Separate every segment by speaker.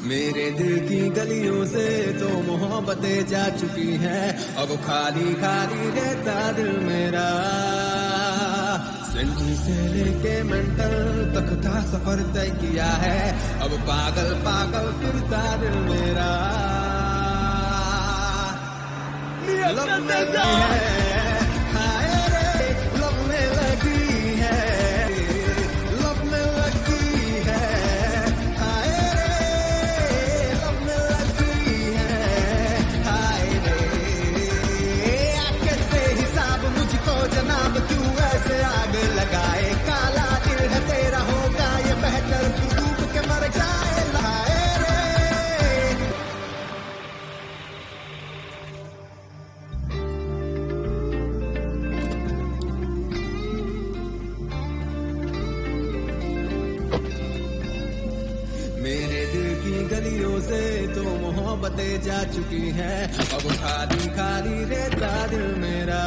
Speaker 1: मेरे दिल की गलियों से तो मोहब्बतें जा चुकी हैं, अब खाली खाली रहता दिल मेरा। सेंट्री से लेके मेंटल तक का सफर तय किया है, अब पागल पागल फिरता दिल मेरा। लब में लगी है, हाय रे लब में लगी है, लब में लगी है, हाय रे लब में लगी है, हाय रे। आके से हिसाब मुझको जनाब तू ऐसे आग लगाए, काला दिल है तेरा होगा ये बेहतर, तू डूब के मर जाए। हाय रे मेरे दिल की गलियों से तो मोहब्बतें जा चुकी हैं, अब खाली खाली रहता दिल मेरा।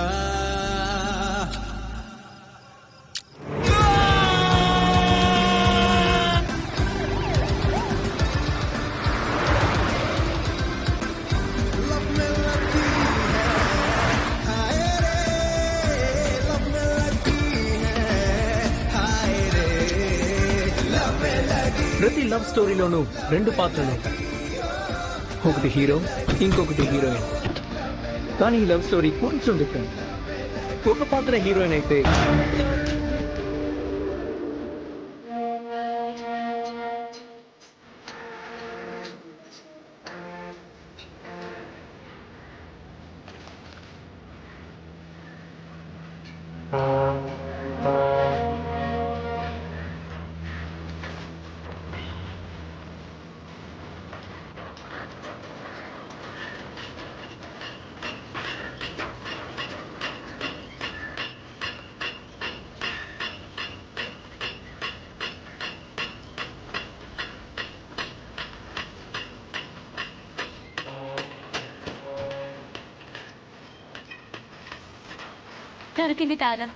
Speaker 1: लब में लगी है, हाय रे लब में लगी है, हाय रे लब में लगी।
Speaker 2: ప్రతి లవ్ స్టోరీలోనూ రెండు పాత్రలు ఉంటాయి, ఒకటి హీరో ఇంకొకటి హీరోయిన్. కానీ ఈ లవ్ స్టోరీ కొంచెం డిఫరెంట్. ఒక పాత్ర హీరోయిన్ అయితే
Speaker 3: దొరికింది తాళం.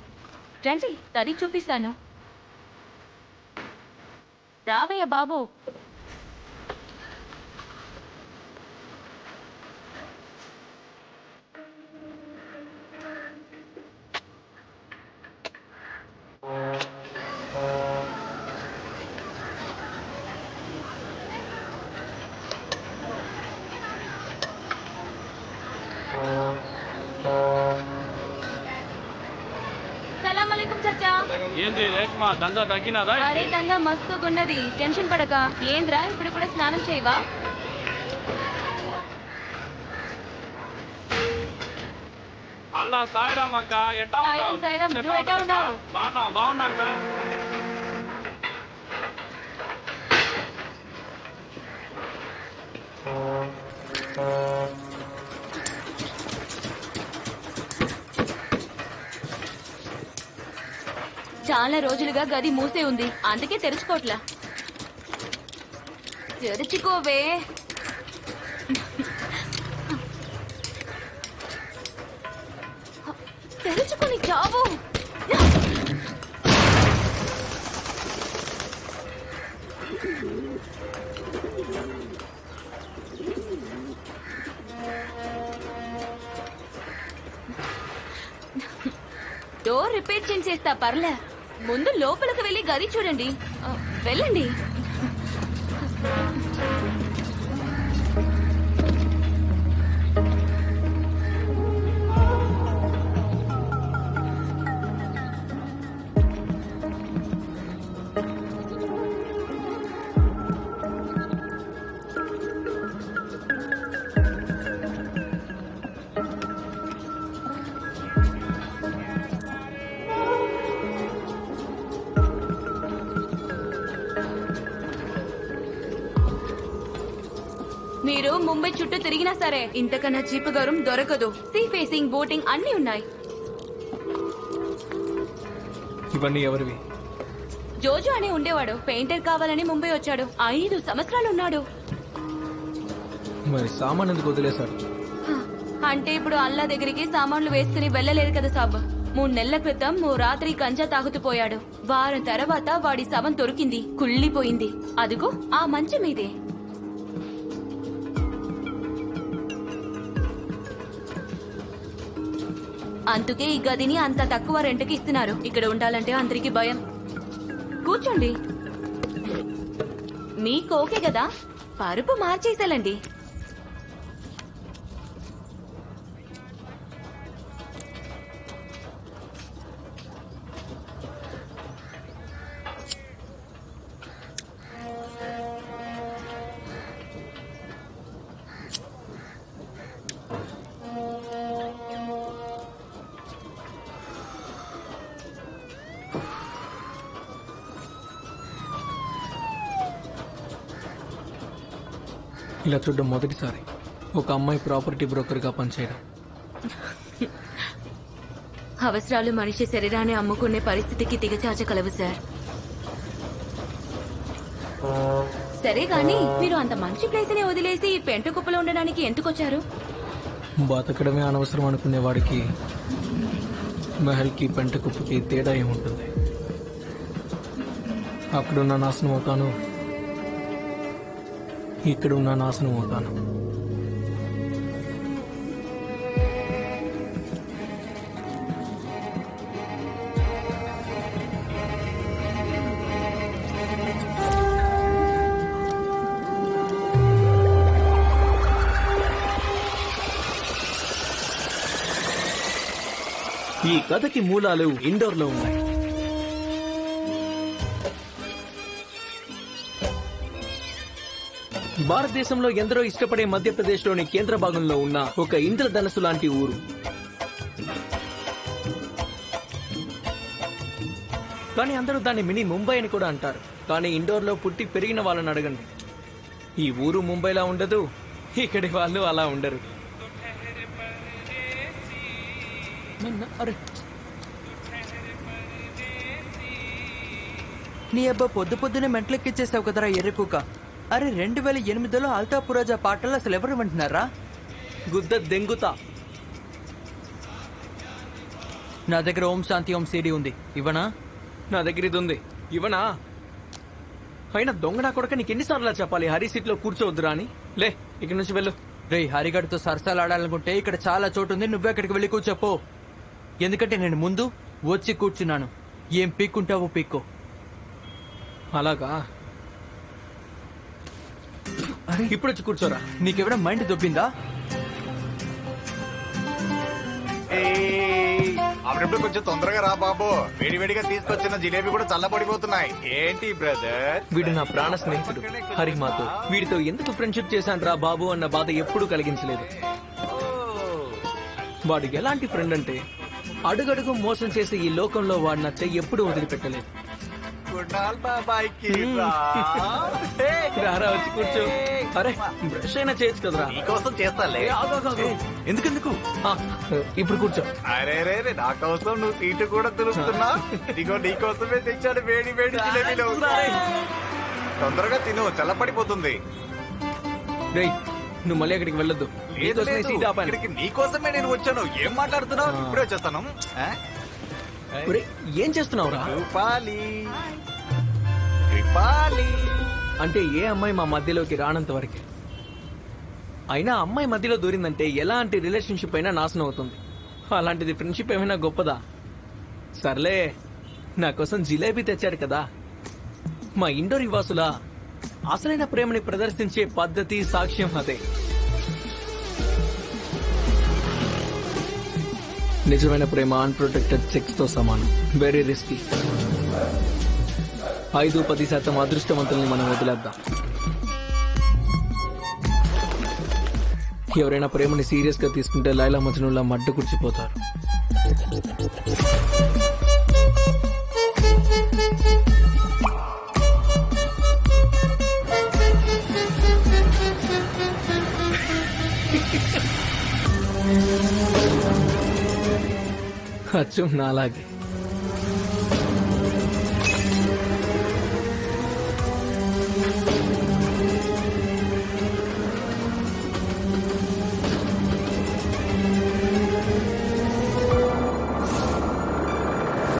Speaker 3: రండి తడి చూపిస్తాను. రావయ్య బాబు. సలాం అలైకుం చచ్చా.
Speaker 4: ఏంది రేష్మా దందా తగ్గినదా?
Speaker 3: అరే దందా మస్తుగున్నది, టెన్షన్ పడక. ఏంద్రా ఇప్పుడు కూడా స్నానం చేయవా?
Speaker 4: అల్లా సాయిరామ్ అక్క, ఎట్టా
Speaker 3: సాయిరామ్, సాయిరామ్. నువ్వు ఎట్టా ఉన్నావు?
Speaker 4: బాగున్నా అక్క.
Speaker 3: చాలా రోజులుగా గది మూసే ఉంది, అందుకే తెరుచుకోవట్లా. తెరుచుకోవే. తెరుచుకొని చావు. డోర్ రిపేర్ చేసేస్తా, పర్లే. ముందు లోపలికి వెళ్ళి గది చూడండి. వెళ్ళండి. మీరు ముంబై చుట్టూ తిరిగినా సరే ఇంతకన్నా చీప్ గా రూమ్ దొరకదు. సీ ఫేసింగ్, బోటింగ్ అన్ని ఉన్నాయి.
Speaker 2: ఇవన్నీ ఎవరివి?
Speaker 3: జోజో అని ఉండేవాడు, పెయింటర్ కావాలని ముంబై వచ్చాడు. 5 సంవత్సరాలు ఉన్నాడు.
Speaker 2: మరి సామాన్ ఎందుకు వదిలేశారు?
Speaker 3: అంటే ఇప్పుడు అల్లా దగ్గరికి సామాన్లు వేసుకుని వెళ్ళలేదు కదా సాబ్. 3 నెలల క్రితం ఓ రాత్రి గంజా తాగుతూ పోయాడు. వారం తర్వాత వాడి శవం దొరికింది, కుళ్ళిపోయింది. అదిగో ఆ మంచం మీదే. అందుకే ఈ గదిని అంత తక్కువ రెంట్కి ఇస్తున్నారు. ఇక్కడ ఉండాలంటే అందరికి భయం. కూర్చోండి. మీకు ఓకే కదా? పరుపు మార్చేసేలండి.
Speaker 2: ఇలా చూడడం మొదటిసారి ఒక అమ్మాయి ప్రాపర్టీ బ్రోకర్గా పనిచేయడం.
Speaker 3: అవసరాలు మనిషి శరీరాన్ని అమ్ముకునే పరిస్థితికి దిగజార్చగలవు సార్. సరే గాని మీరు అంత మంచి ప్లేస్ ని వదిలేసి ఈ పెంట కుప్పలో ఉండడానికి ఎందుకొచ్చారు?
Speaker 2: బతకడమే అనవసరం అనుకునే వాడికి మహల్కి పెంట కుప్పకి తేడా ఏముంటుంది? అక్కడున్న నాశనం అవుతాను, ఇక్కడున్న నాశనం అవుతాను. ఈ కథకి మూలాలు ఇండోర్లో ఉన్నాయి. భారతదేశంలో ఎందరో ఇష్టపడే మధ్యప్రదేశ్లోని కేంద్ర భాగంలో ఉన్న ఒక ఇంద్రధనస్సు లాంటి ఊరు. కానీ అందరూ దాన్ని మినీ ముంబై అని కూడా అంటారు. కానీ ఇండోర్లో పుట్టి పెరిగిన వాళ్ళని అడగండి, ఈ ఊరు ముంబైలా ఉండదు, ఇక్కడి వాళ్ళు అలా ఉండరు. అరే
Speaker 5: నీ అబ్బా పొద్దు పొద్దునే మెంటలెక్కిచ్చేసావు కదరా ఎర్రిపూక. అరే 2008లో అల్తాపురాజా పాటలు అసలు ఎవరు వింటున్నారా?
Speaker 2: గుద్ద దెంగుతా.
Speaker 5: నా దగ్గర ఓం శాంతి ఓం సీడీ ఉంది, ఇవ్వనా?
Speaker 2: నా దగ్గర ఇది ఉంది, ఇవ్వనా? అయినా దొంగనా కొడక నీకు ఎన్నిసార్లు చెప్పాలి హరి సీట్లో కూర్చోవద్దురా అని? లే ఇక్కడి నుంచి వెళ్ళు.
Speaker 5: రే హరిగడితో సరసాలు ఆడాలనుకుంటే ఇక్కడ చాలా చోటు ఉంది, నువ్వే అక్కడికి వెళ్ళి కూర్చోపో. ఎందుకంటే నేను ముందు వచ్చి కూర్చున్నాను. ఏం పీక్కుంటావో పీక్కో.
Speaker 2: అలాగా? అరే ఇప్పుడు వచ్చి కూర్చోరా.
Speaker 5: నీకెవడా మైండ్ దొబ్బిందా?
Speaker 6: అప్పుడప్పుడు కొంచెం తొందరగా రా బాబు. వేడివేడిగా తీసుకొచ్చిన జిలేబీ కూడా చల్లబడిపోతున్నాయి. ఏంటి బ్రదర్?
Speaker 2: వీడు నా ప్రాణ స్నేహితుడు హరి మాతో. వీడితో ఎందుకు ఫ్రెండ్షిప్ చేశాను రా బాబు అన్న బాధ ఎప్పుడూ కలిగించలేదు. వాడు ఎలాంటి ఫ్రెండ్ అంటే అడుగడుగు మోసం చేసి ఈ లోకంలో వాడు నా చెయ్యి ఎప్పుడూ వదిలిపెట్టలేదు.
Speaker 6: గుణాల్ బాబాయ్కి రా.
Speaker 2: రారా వచ్చి కూర్చో. అరే బ్రష్ అయినా చేయొచ్చు కదరా.
Speaker 6: నీకోసం చేస్తాలే.
Speaker 5: ఎందుకెందుకు?
Speaker 2: ఆ, ఇప్పుడు కూర్చో.
Speaker 6: అరే రే రే, నా కోసం నువ్వు సీటు కూడా తులుపుతున్నా. ఇగో నీకోసమే తెచ్చాడు వేడి వేడి జిలేబీలు. తొందరగా తిను, చల్లపడిపోతుంది.
Speaker 2: రేయ్ నువ్వు మళ్ళీ అక్కడికి వెళ్ళొద్దు. నీకోసమే సీట్ ఆపాను.
Speaker 6: ఇక్కడికి నీకోసమే నేను వచ్చాను. ఏం మాట్లాడుతున్నావు? ఇప్పుడే వచ్చేస్తాను.
Speaker 2: ఒరేయ్, ఏం చేస్తున్నావురా?
Speaker 6: కృపాలి కృపాలి.
Speaker 2: అంటే ఏ అమ్మాయి మా మధ్యలోకి రానంత వరకే. అయినా అమ్మాయి మధ్యలో దూరిందంటే ఎలాంటి రిలేషన్షిప్ అయినా నాశనం అవుతుంది. అలాంటిది ఫ్రెండ్షిప్ ఏమైనా గొప్పదా? సర్లే, నా కోసం జిలేబీ తెచ్చాడు కదా. మా ఇండోర్ నివాసుల అసలైన ప్రేమని ప్రదర్శించే పద్ధతి సాక్ష్యం అదే. నిజమైన ప్రేమ అన్ప్రొటెక్టెడ్ సెక్స్ తో సమానం. Very risky. 5-10% అదృష్టవంతుల్ని మనం వదిలేద్దాం. ఎవరైనా ప్రేమని సీరియస్ గా తీసుకుంటే లైలా మజ్నూలా మడ్డ కుర్చిపోతారు. అచ్చం నాలాగే.